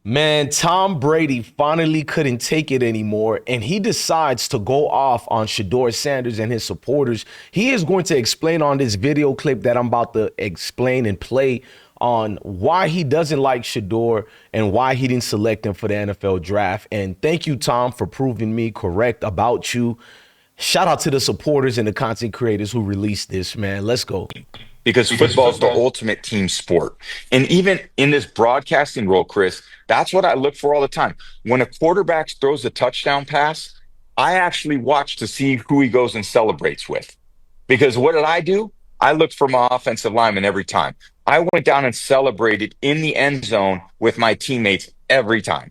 Man, Tom Brady finally couldn't take it anymore, and he decides to go off on Shedeur Sanders and his supporters. He is going to explain on this video clip that I'm about to explain and play on why he doesn't like Shedeur and why he didn't select him for the NFL draft. And thank you, Tom, for proving me correct about you. Shout out to the supporters and the content creators who released this, man. Let's go. Because football is the ultimate team sport. And even in this broadcasting role, Chris, that's what I look for all the time. When a quarterback throws a touchdown pass, I actually watch to see who he goes and celebrates with. Because what did I do? I looked for my offensive lineman every time. I went down and celebrated in the end zone with my teammates every time.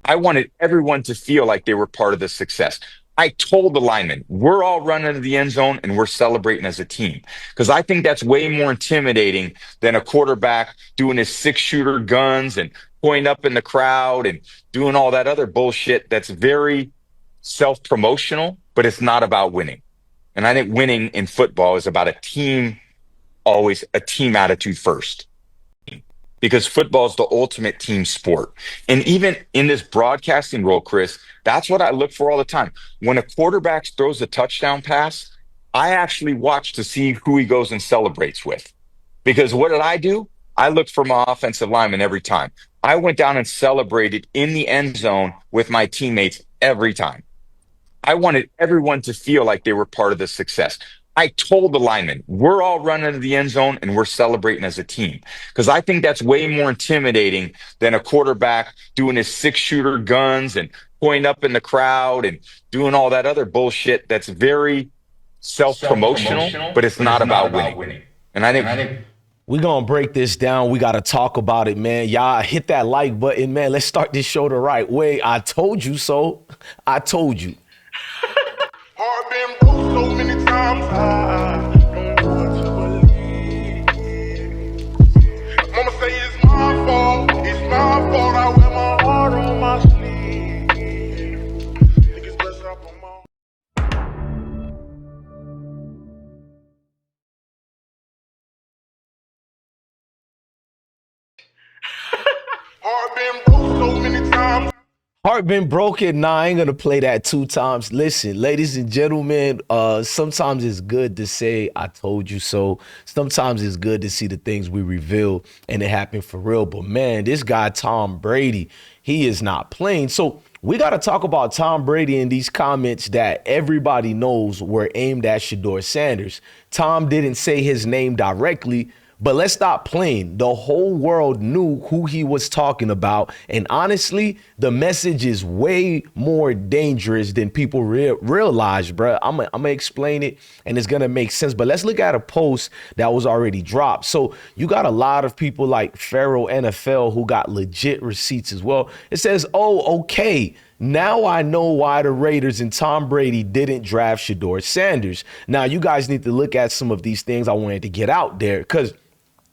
I wanted everyone to feel like they were part of the success. I told the linemen, we're all running to the end zone and we're celebrating as a team. Because I think that's way more intimidating than a quarterback doing his six-shooter guns and pointing up in the crowd and doing all that other bullshit that's very self-promotional, but it's not about winning. And I think winning in football is about a team, always a team attitude first. Because football is the ultimate team sport. And even in this broadcasting role, Chris, that's what I look for all the time. When a quarterback throws a touchdown pass, I actually watch to see who he goes and celebrates with. Because what did I do? I looked for my offensive lineman every time. I went down and celebrated in the end zone with my teammates every time. I wanted everyone to feel like they were part of the success. I told the linemen, we're all running to the end zone and we're celebrating as a team. Because I think that's way more intimidating than a quarterback doing his six-shooter guns and pointing up in the crowd and doing all that other bullshit that's very self-promotional, but it's not about winning. And I think We're going to break this down. We got to talk about it, man. Y'all hit that like button, man. Let's start this show the right way. I told you so. I told you. Heart been broke so many times, I don't know what to believe. Mama say it's my fault, I wear my heart on my sleeve. Think it's best I put my heart been broke so many times. Heart been broken. Nah, I ain't gonna play that two times. Listen, ladies and gentlemen, sometimes it's good to say I told you so. Sometimes it's good to see the things we reveal and it happened for real. But man, this guy Tom Brady, he is not playing. So we got to talk about Tom Brady in these comments that everybody knows were aimed at Shedeur Sanders. Tom didn't say his name directly, but let's stop playing. The whole world knew who he was talking about. And honestly, the message is way more dangerous than people realize, bro. I'm going to explain it and it's going to make sense. But let's look at a post that was already dropped. So you got a lot of people like Pharaoh NFL who got legit receipts as well. It says, oh, okay. Now I know why the Raiders and Tom Brady didn't draft Shedeur Sanders. Now, you guys need to look at some of these things I wanted to get out there because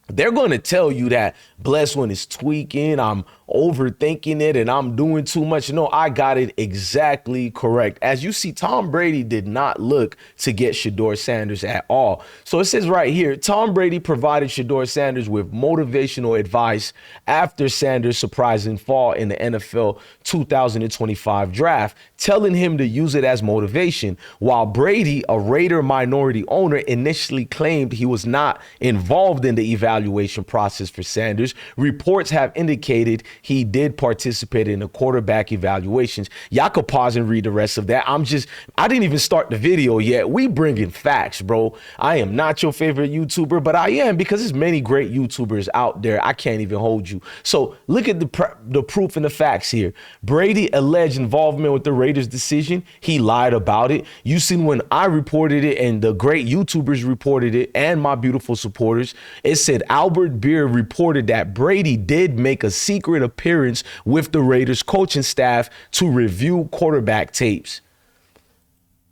they're going to tell you that Bless One is tweaking, I'm overthinking it, and I'm doing too much. No, I got it exactly correct. As you see, Tom Brady did not look to get Shedeur Sanders at all. So it says right here, Tom Brady provided Shedeur Sanders with motivational advice after Sanders' surprising fall in the NFL 2025 draft, telling him to use it as motivation. While Brady, a Raider minority owner, initially claimed he was not involved in the evaluation process for Sanders, reports have indicated he did participate in the quarterback evaluations. Y'all could pause and read the rest of that. I didn't even start the video yet. We bringing facts, bro. I am not your favorite YouTuber, but I am because there's many great YouTubers out there. I can't even hold you. So look at the proof and the facts here. Brady alleged involvement with the Raiders decision. He lied about it. You seen when I reported it and the great YouTubers reported it and my beautiful supporters, it said Albert Beer reported that Brady did make a secret appearance with the Raiders coaching staff to review quarterback tapes.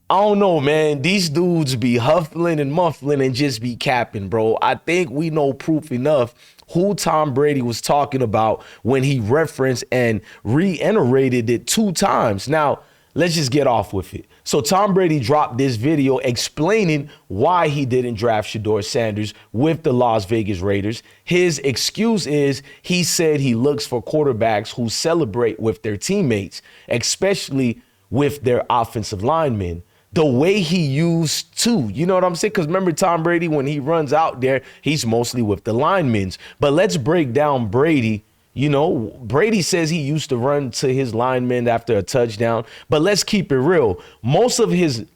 I don't know, man. These dudes be huffling and muffling and just be capping, bro. I think we know proof enough who Tom Brady was talking about when he referenced and reiterated it two times. Now, let's just get off with it. So Tom Brady dropped this video explaining why he didn't draft Shedeur Sanders with the Las Vegas Raiders. His excuse is he said he looks for quarterbacks who celebrate with their teammates, especially with their offensive linemen. The way he used to, you know what I'm saying? Because remember Tom Brady, when he runs out there, he's mostly with the linemen. But let's break down Brady. You know, Brady says he used to run to his linemen after a touchdown, but let's keep it real. Most of his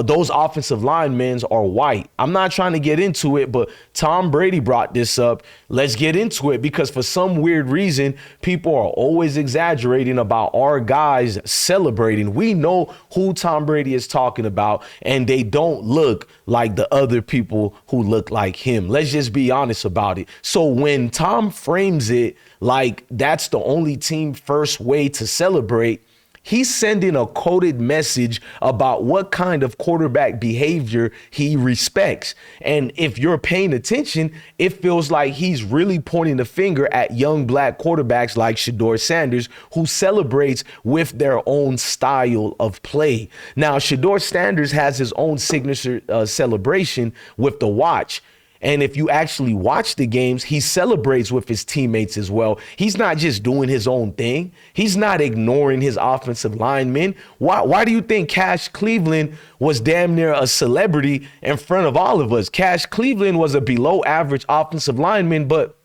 those offensive linemen are white. I'm not trying to get into it, but Tom Brady brought this up. Let's get into it because for some weird reason, people are always exaggerating about our guys celebrating. We know who Tom Brady is talking about, and they don't look like the other people who look like him. Let's just be honest about it. So when Tom frames it like that's the only team first way to celebrate, he's sending a coded message about what kind of quarterback behavior he respects. And if you're paying attention, it feels like he's really pointing the finger at young black quarterbacks like Shedeur Sanders, who celebrates with their own style of play. Now, Shedeur Sanders has his own signature celebration with the watch. And if you actually watch the games, he celebrates with his teammates as well. He's not just doing his own thing. He's not ignoring his offensive linemen. Why do you think Cash Cleveland was damn near a celebrity in front of all of us? Cash Cleveland was a below average offensive lineman, but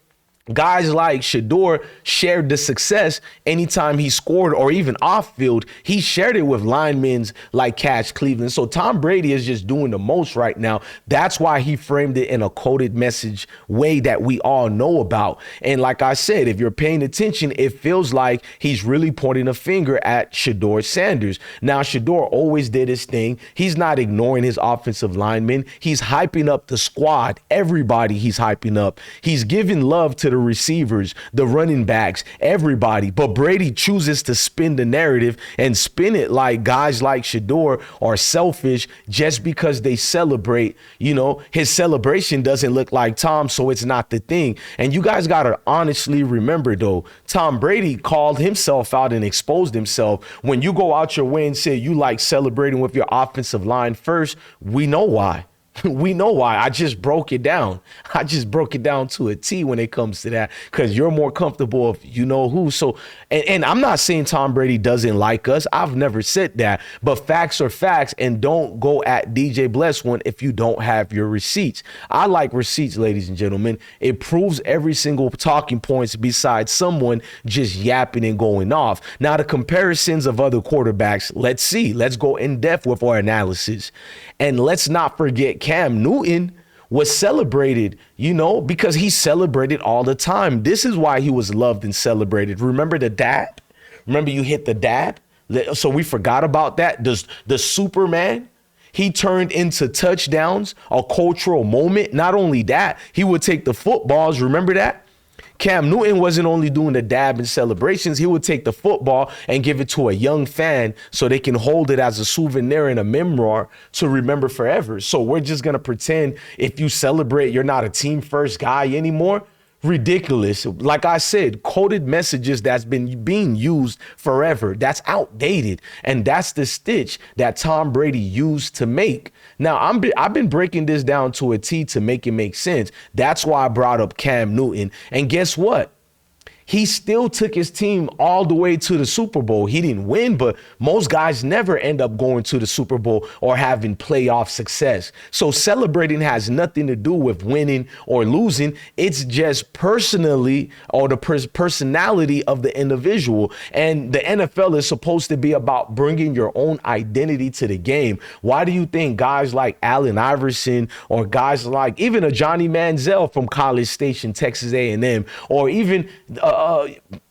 guys like Shedeur shared the success anytime he scored, or even off field, he shared it with linemen like Cash Cleveland. So Tom Brady is just doing the most right now. That's why he framed it in a coded message way that we all know about. And like I said, if you're paying attention, it feels like he's really pointing a finger at Shedeur Sanders. Now, Shedeur always did his thing. He's not ignoring his offensive linemen. He's hyping up the squad. Everybody he's hyping up. He's giving love to the receivers, the running backs, everybody. But Brady chooses to spin the narrative and spin it like guys like Shedeur are selfish just because they celebrate. You know, his celebration doesn't look like Tom, so it's not the thing. And you guys got to honestly remember, though, Tom Brady called himself out and exposed himself. When you go out your way and say you like celebrating with your offensive line first, we know why. We know why. I just broke it down. I just broke it down to a T when it comes to that, because you're more comfortable if you know who. So, and I'm not saying Tom Brady doesn't like us. I've never said that. But facts are facts, and don't go at DJ Bless One if you don't have your receipts. I like receipts, ladies and gentlemen. It proves every single talking points besides someone just yapping and going off. Now, the comparisons of other quarterbacks, let's see. Let's go in depth with our analysis. And let's not forget Cam Newton was celebrated, you know, because he celebrated all the time. This is why he was loved and celebrated. Remember the dab? Remember you hit the dab? So we forgot about that. The Superman, he turned into touchdowns, a cultural moment. Not only that, he would take the footballs. Remember that? Cam Newton wasn't only doing the dab and celebrations. He would take the football and give it to a young fan so they can hold it as a souvenir and a memoir to remember forever. So we're just going to pretend if you celebrate, you're not a team first guy anymore. Ridiculous. Like I said, coded messages that's been being used forever. That's outdated. And that's the stitch that Tom Brady used to make. Now, I've been breaking this down to a T to make it make sense. That's why I brought up Cam Newton. And guess what? He still took his team all the way to the Super Bowl. He didn't win, but most guys never end up going to the Super Bowl or having playoff success. So celebrating has nothing to do with winning or losing. It's just personally, or the personality of the individual. And the NFL is supposed to be about bringing your own identity to the game. Why do you think guys like Allen Iverson, or guys like even a Johnny Manziel from College Station, Texas A&M, or even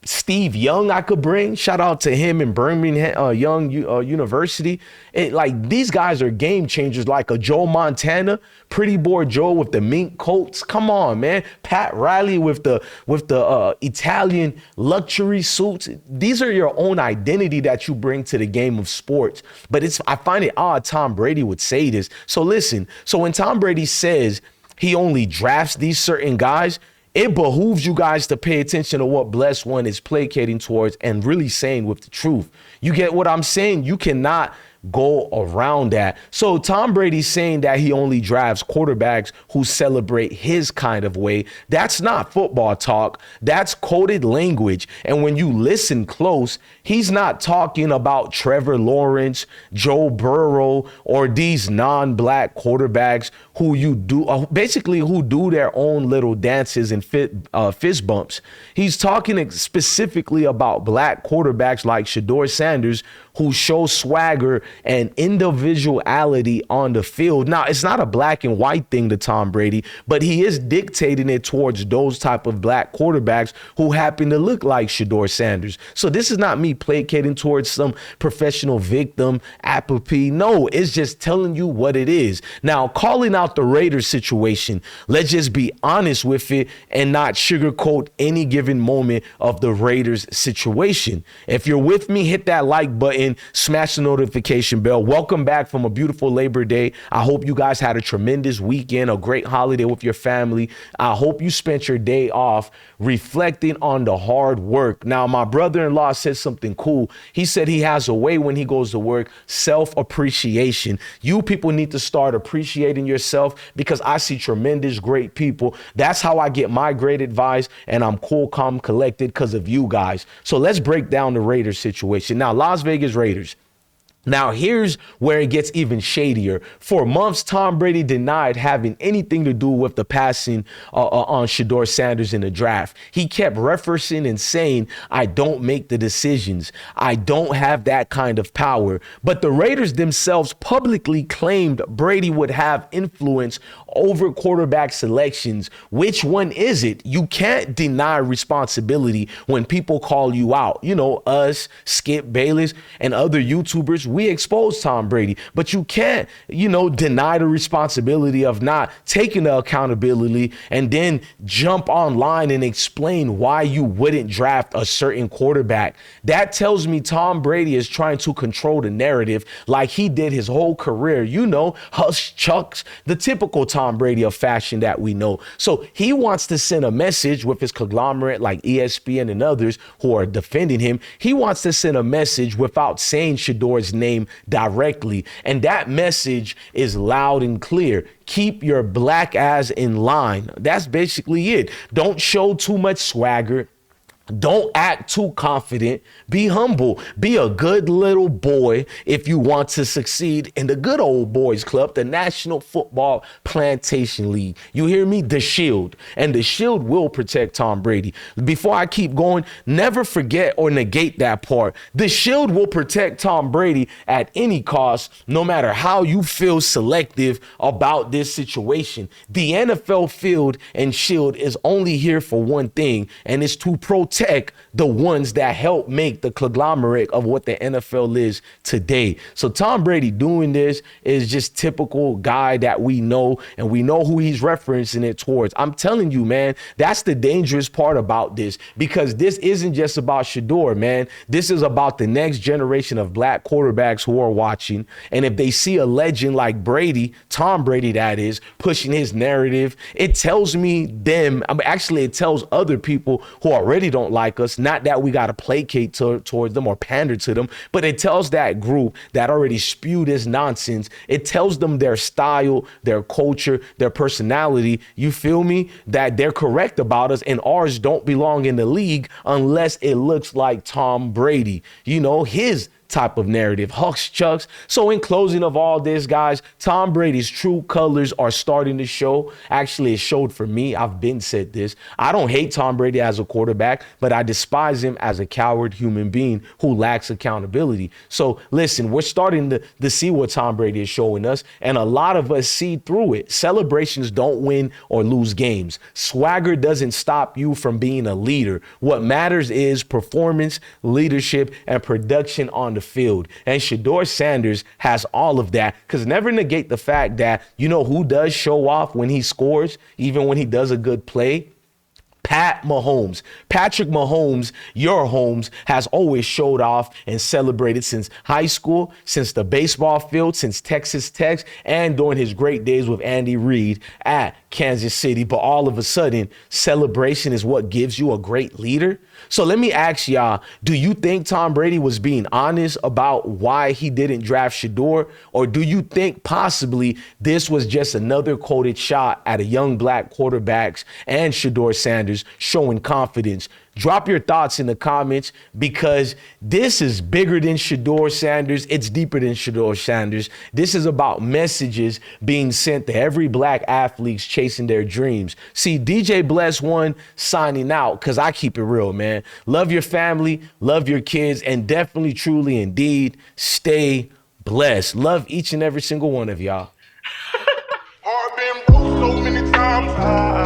Steve Young, I could bring, shout out to him in Birmingham Young University. Like, these guys are game changers, like a Joe Montana, Pretty Boy Joe with the mink coats. Come on, man. Pat Riley with the Italian luxury suits. These are your own identity that you bring to the game of sports. But I find it odd Tom Brady would say this. So listen, so when Tom Brady says he only drafts these certain guys, it behooves you guys to pay attention to what Blessed One is placating towards and really saying with the truth. You get what I'm saying? You cannot go around that. So Tom Brady's saying that he only drafts quarterbacks who celebrate his kind of way. That's not football talk. That's coded language. And when you listen close, he's not talking about Trevor Lawrence, Joe Burrow, or these non-black quarterbacks who you do basically who do their own little dances and fist bumps. He's talking specifically about black quarterbacks like Shedeur Sanders, who show swagger and individuality on the field. Now, it's not a black and white thing to Tom Brady, but he is dictating it towards those type of black quarterbacks who happen to look like Shedeur Sanders. So this is not me placating towards some professional victim, apathy. No, it's just telling you what it is. Now, calling out the Raiders situation, let's just be honest with it and not sugarcoat any given moment of the Raiders situation. If you're with me, hit that like button, smash the notification bell. Welcome back from a beautiful Labor Day. I hope you guys had a tremendous weekend, a great holiday with your family. I hope you spent your day off reflecting on the hard work. Now, my brother-in-law said something cool. He said he has a way when he goes to work, self-appreciation. You people need to start appreciating yourself because I see tremendous, great people. That's how I get my great advice, and I'm cool, calm, collected because of you guys. So let's break down the Raiders situation. Now, Las Vegas Raiders. Now, here's where it gets even shadier. For months, Tom Brady denied having anything to do with the passing on Shedeur Sanders in the draft. He kept referencing and saying, I don't make the decisions. I don't have that kind of power. But the Raiders themselves publicly claimed Brady would have influence over quarterback selections. Which one is it? You can't deny responsibility when people call you out. You know, us, Skip Bayless, and other YouTubers, we expose Tom Brady, but you can't, deny the responsibility of not taking the accountability and then jump online and explain why you wouldn't draft a certain quarterback. That tells me Tom Brady is trying to control the narrative like he did his whole career. Hush chucks, the typical Tom Brady of fashion that we know. So he wants to send a message with his conglomerate like ESPN and others who are defending him. He wants to send a message without saying Shedeur's name directly. And that message is loud and clear. Keep your black ass in line. That's basically it. Don't show too much swagger. Don't act too confident. Be humble. Be a good little boy if you want to succeed in the good old boys club, the National Football Plantation League. You hear me? The Shield. And the Shield will protect Tom Brady. Before I keep going, never forget or negate that part. The Shield will protect Tom Brady at any cost, no matter how you feel selective about this situation. The NFL field and Shield is only here for one thing, and it's to protect the ones that help make the conglomerate of what the NFL is today. So Tom Brady doing this is just typical guy that we know, and we know who he's referencing it towards. I'm telling you, man, that's the dangerous part about this, because this isn't just about Shedeur, man. This is about the next generation of black quarterbacks who are watching. And if they see a legend like Brady, Tom Brady that is, pushing his narrative, it tells me it tells other people who already don't like us, not that we got to placate towards them or pander to them, but it tells that group that already spew this nonsense, it tells them their style, their culture, their personality, you feel me, that they're correct about us and ours don't belong in the league unless it looks like Tom Brady, his type of narrative. Hucks chucks. So in closing of all this, guys, Tom Brady's true colors are starting to show. Actually, it showed for me. I've been said this. I don't hate Tom Brady as a quarterback, but I despise him as a coward human being who lacks accountability. So listen, we're starting to see what Tom Brady is showing us, and a lot of us see through it. Celebrations don't win or lose games. Swagger doesn't stop you from being a leader. What matters is performance, leadership, and production on the field. And Shedeur Sanders has all of that, because never negate the fact that, who does show off when he scores, even when he does a good play? Patrick Mahomes, your Holmes, has always showed off and celebrated since high school, since the baseball field, since Texas Tech, and during his great days with Andy Reid at Kansas City, but all of a sudden, celebration is what gives you a great leader. So let me ask y'all, do you think Tom Brady was being honest about why he didn't draft Shedeur? Or do you think possibly this was just another coded shot at a young black quarterbacks and Shedeur Sanders showing confidence? Drop your thoughts in the comments, because this is bigger than Shedeur Sanders. It's deeper than Shedeur Sanders. This is about messages being sent to every black athletes chasing their dreams. See, DJ Bless One signing out, because I keep it real, man. Love your family, love your kids, and definitely, truly, indeed, stay blessed. Love each and every single one of y'all. Heart been broke so many times.